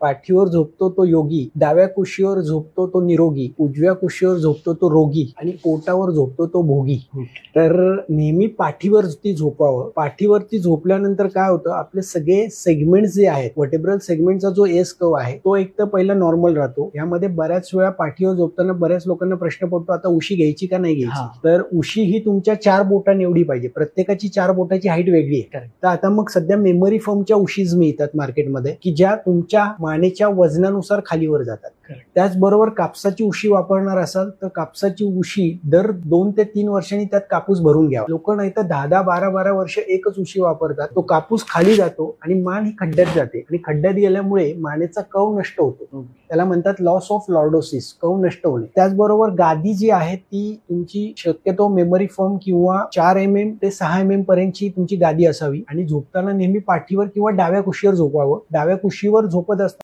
पाठीवर झोपतो तो योगी, डाव्या कुशीवर झोपतो तो निरोगी, उजव्या कुशीवर झोपतो तो रोगी आणि पोटावर झोपतो तो भोगी. तर नेहमी पाठीवरती झोपावं. पाठीवरती झोपल्यानंतर काय होतं, आपले सगळे सेगमेंट जे आहेत, वर्टेब्रल सेगमेंटचा जो एस कर्व आहे तो एक तर पहिला नॉर्मल राहतो. यामध्ये बऱ्याच वेळा पाठीवर झोपताना बऱ्याच लोकांना प्रश्न पडतो, आता उशी घ्यायची का नाही घ्यायची. तर उशी ही तुमच्या 4 बोटांनी एवढी पाहिजे. प्रत्येकाची 4 बोटाची हाईट वेगळी आहे. तर आता मग सध्या मेमरी फोमच्या उशीज मिळतात मार्केटमध्ये, की ज्या तुमच्या मानेच्या वजनानुसार खालीवर जातात. त्याचबरोबर कापसाची उशी वापरणार असाल तर कापसाची उशी दर 2 ते 3 वर्षांनी त्यात कापूस भरून घ्यावा. लोक नाही तर 10-10, 12-12 वर्ष एकच उशी वापरतात. तो कापूस खाली जातो आणि मान ही खड्ड्यात जाते आणि खड्ड्यात गेल्यामुळे मानेचा कव नष्ट होतो. त्याला म्हणतात लॉस ऑफ लॉर्डोसिस, कव नष्ट होणे. त्याचबरोबर गादी जी आहे ती तुमची शक्यतो मेमरी फोम किंवा 4 mm ते 6 mm पर्यंतची तुमची गादी असावी आणि झोपताना नेहमी पाठीवर किंवा डाव्या कुशीवर झोपावं. डाव्या कुशीवर झोपत असताना